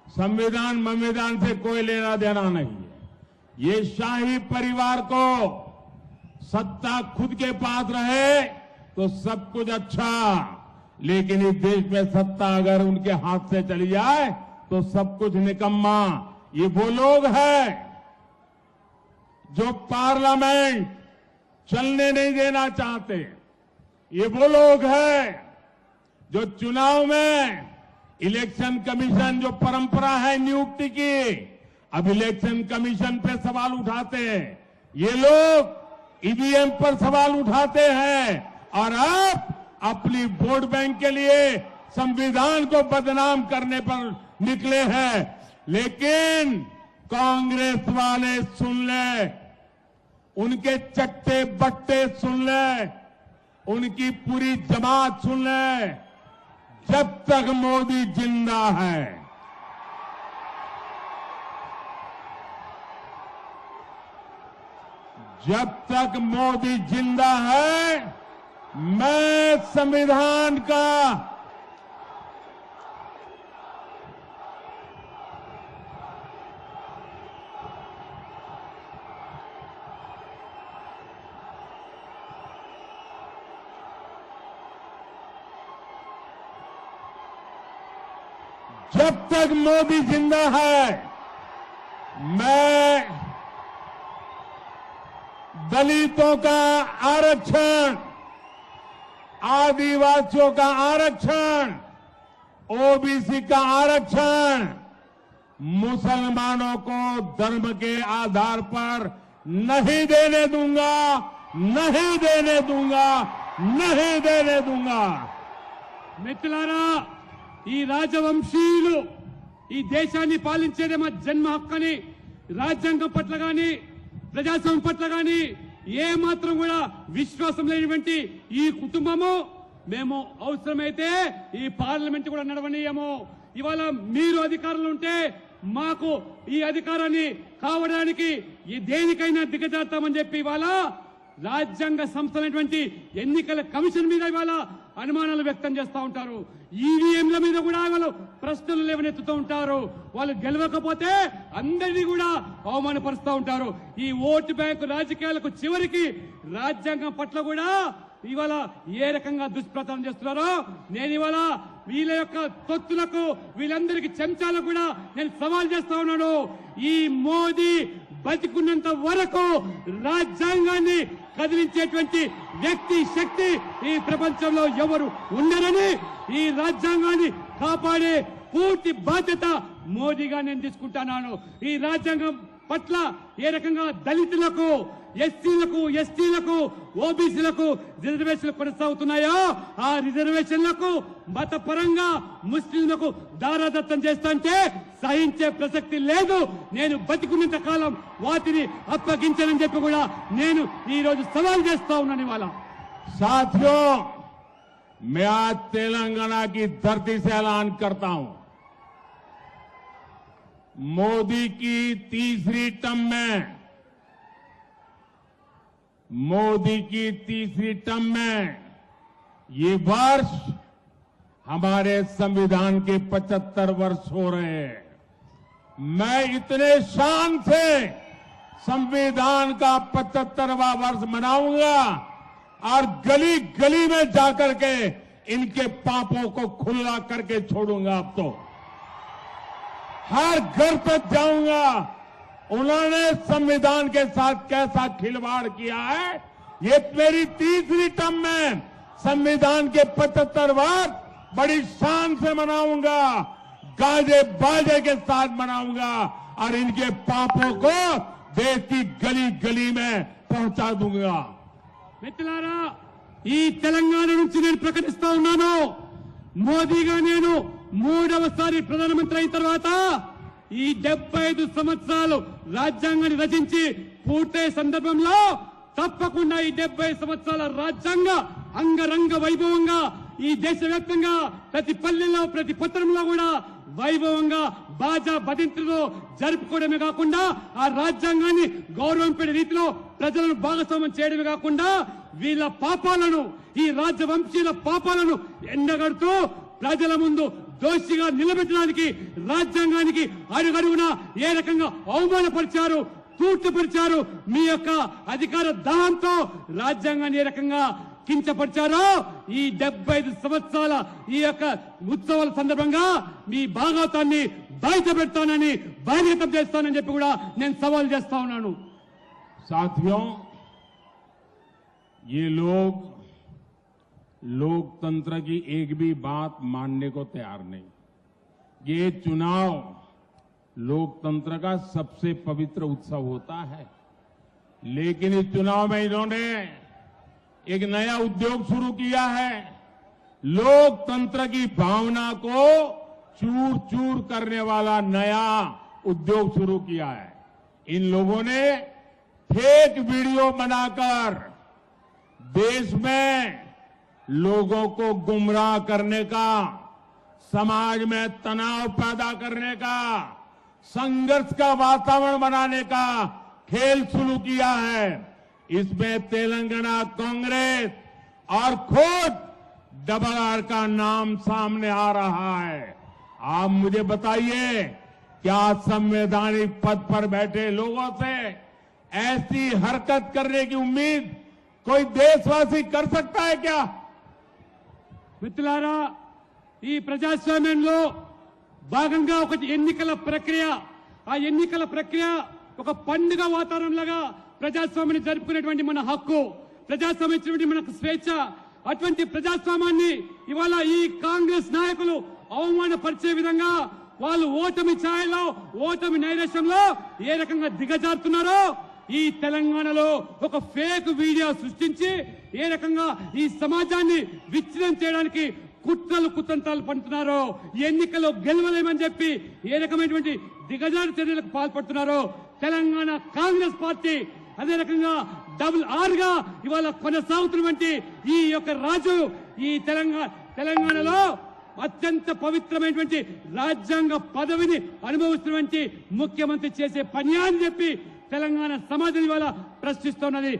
संविधान से कोई लेना देना नहीं है। ये शाही परिवार को सत्ता खुद के पास रहे तो सब कुछ अच्छा, लेकिन इस देश में सत्ता अगर उनके हाथ से चली जाए तो सब कुछ निकम्मा। ये वो लोग हैं जो पार्लियामेंट चलने नहीं देना चाहते। ये वो लोग हैं जो चुनाव में इलेक्शन कमीशन जो परंपरा है नियुक्ति की, अब इलेक्शन कमीशन पे सवाल उठाते हैं। ये लोग ईवीएम पर सवाल उठाते हैं और अब अपनी वोट बैंक के लिए संविधान को बदनाम करने पर निकले हैं। लेकिन कांग्रेस वाले सुन ले, उनके चट्टे बट्टे सुन ले, उनकी पूरी जमात सुन ले, जब तक मोदी जिंदा है, जब तक मोदी जिंदा है, मैं संविधान का जब तक मोदी जिंदा है, मैं दलितों का आरक्षण, आदिवासियों का आरक्षण, ओबीसी का आरक्षण, मुसलमानों को धर्म के आधार पर नहीं देने दूंगा, नहीं देने दूंगा, नहीं देने दूंगा। మిత్రులారా, ఈ రాజవంశీయులు ఈ దేశాన్ని పాలించేదే మా జన్మ హక్కని, రాజ్యాంగం పట్ల గాని ప్రజాస్వామ్యం పట్ల గాని ఏ మాత్రం కూడా విశ్వాసం లేనివంటి ఈ కుటుంబము మేము అవసరమైతే ఈ పార్లమెంట్ కూడా నడవనీయము। ఇవాళ మీరు అధికారంలో ఉంటే మాకు ఈ అధికారాన్ని కావడానికి ఈ దేనికైనా దిగజారుతామని చెప్పి ఇవాళ రాజ్యాంగ సంస్థలైనటువంటి ఎన్నికల కమిషన్ మీద ఇవాళ అనుమానాలు వ్యక్తం చేస్తూ ఉంటారు। ఈవీఎంల మీద కూడా వాళ్ళు ప్రశ్నలు లేవనెత్తుతూ ఉంటారు। వాళ్ళు గెలవకపోతే అందరినీ కూడా అవమానపరుస్తూ ఉంటారు। ఈ ఓటు బ్యాంకు రాజకీయాలకు చివరికి రాజ్యాంగం పట్ల కూడా ఇవాళ ఏ రకంగా దుష్ప్రచారం చేస్తున్నారో నేను ఇవాళ వీళ్ళ యొక్క తొత్తులకు వీళ్ళందరికీ చెంచాలకు కూడా నేను సవాల్ చేస్తా ఉన్నాను। ఈ మోదీ బతికున్నంత వరకు రాజ్యాంగాన్ని కదిలించేటువంటి వ్యక్తి శక్తి ఈ ప్రపంచంలో ఎవరు ఉండరని, ఈ రాజ్యాంగాన్ని కాపాడే పూర్తి బాధ్యత మోదీగా నేను తీసుకుంటున్నాను। ఈ రాజ్యాంగం పట్ల ఏ రకంగా దళితులకు, ఎస్సీలకు, ఎస్టీలకు, ఓబీసీలకు రిజర్వేషన్లు కొనసాగుతున్నాయో ఆ రిజర్వేషన్లకు మతపరంగా ముస్లింలకు దారాదత్తం చేస్తుంటే సహించే ప్రసక్తి లేదు। నేను బతికున్నంత కాలం వాటిని అప్పగించనని చెప్పి కూడా నేను ఈ రోజు సవాల్ చేస్తా ఉన్నాను। ఇవాళ साथियों, मैं आज तेलंगाना की धरती से ऐलान करता हूं, मोदी की तीसरी टर्म में, मोदी की तीसरी टर्म में ये वर्ष हमारे संविधान के 75 वर्ष हो रहे हैं। मैं इतने शान से संविधान का 75वां वर्ष मनाऊंगा और गली गली में जाकर के इनके पापों को खुला करके छोड़ूंगा। अब तो हर घर तक जाऊंगा, उन्होंने संविधान के साथ कैसा खिलवाड़ किया है। ये मेरी तीसरी टर्म में संविधान के 75 वर्ष बड़ी शान से मनाऊंगा, गाजे बाजे के साथ मनाऊंगा और इनके पापों को देश की गली गली में पहुंचा दूंगा। మిత్రులారా, ఈ తెలంగాణ నుంచి నేను ప్రకటిస్తా ఉన్నాను, మోదీగా నేను మూడవసారి ప్రధానమంత్రి అయిన తర్వాత ఈ 75 సంవత్సరాలు రాజ్యాంగాన్ని రచించి పూర్తయ్యే సందర్భంలో తప్పకుండా ఈ 70 సంవత్సరాల రాజ్యాంగ అంగరంగ వైభవంగా ఈ దేశవ్యాప్తంగా ప్రతి పల్లెల్లో ప్రతి పట్టణంలో కూడా వైభవంగా బాజా బదింతులు జరుపుకోవడమే కాకుండా ఆ రాజ్యాంగాన్ని గౌరవింపే రీతిలో ప్రజలను భాగస్వామ్యం చేయడమే కాకుండా వీళ్ళ పాపాలను, ఈ రాజవంశీయుల పాపాలను ఎండగడుతూ ప్రజల ముందు దోషిగా నిలబెట్టడానికి రాజ్యాంగానికి అడుగడుగునా ఏ రకంగా అవమానపరిచారు, తూర్చిపరిచారు, మీ యొక్క అధికార దాహంతో రాజ్యాంగాన్ని ఏ రకంగా కించపరిచారో ఈ 75 సంవత్సరాల ఈ యొక్క ఉత్సవాల సందర్భంగా మీ భాగవతాన్ని బయట పెడతానని, బహిర్గతం చేస్తానని చెప్పి కూడా నేను సవాల్ చేస్తా ఉన్నాను. साथियों, ये लोग लोकतंत्र की एक भी बात मानने को तैयार नहीं। ये चुनाव लोकतंत्र का सबसे पवित्र उत्सव होता है, लेकिन इस चुनाव में इन्होंने एक नया उद्योग शुरू किया है। लोकतंत्र की भावना को चूर चूर करने वाला नया उद्योग शुरू किया है। इन लोगों ने फेक वीडियो बनाकर देश में लोगों को गुमराह करने का, समाज में तनाव पैदा करने का, संघर्ष का वातावरण बनाने का खेल शुरू किया है। इसमें तेलंगाना कांग्रेस और खुद डबल आर का नाम सामने आ रहा है। आप मुझे बताइए, क्या संवैधानिक पद पर बैठे लोगों से ऐसी हरकत करने की उम्मीद कोई देशवासी कर सकता है क्या? మిత్రులారా, ఈ ప్రజాస్వామ్యంలో భాగంగా ఒక ఎన్నికల ప్రక్రియ, ఆ ఎన్నికల ప్రక్రియ ఒక పండుగ వాతావరణంలాగా ప్రజాస్వామ్యాన్ని జరుపుకునేటువంటి మన హక్కు, ప్రజాస్వామ్యం ఇచ్చినటువంటి మనకు స్వేచ్ఛ. అటువంటి ప్రజాస్వామ్యాన్ని ఇవాళ ఈ కాంగ్రెస్ నాయకులు అవమానపరిచే విధంగా వాళ్ళు ఓటమి ఛాయలో, ఓటమి నైరాశ్యంలో ఏ రకంగా దిగజారుతున్నారో, ఈ తెలంగాణలో ఒక ఫేక్ వీడియో సృష్టించి ఏ రకంగా ఈ సమాజాన్ని విచ్ఛిన్నం చేయడానికి కుట్రలు కుతంత్రాలు పండుతున్నారో, ఎన్నికల్లో గెలవలేమని చెప్పి ఏ రకమైనటువంటి దిగజారు చర్యలకు పాల్పడుతున్నారో తెలంగాణ కాంగ్రెస్ పార్టీ, అదే రకంగా డబుల్ ఆర్ గా ఇవాళ కొనసాగుతున్నటువంటి ఈ యొక్క రాజు ఈ తెలంగాణలో అత్యంత పవిత్రమైనటువంటి రాజ్యాంగ పదవిని అనుభవిస్తున్నటువంటి ముఖ్యమంత్రి చేసే పని అని చెప్పి తెలంగాణ సమాజం ఇవాళ ప్రశ్నిస్తున్నది.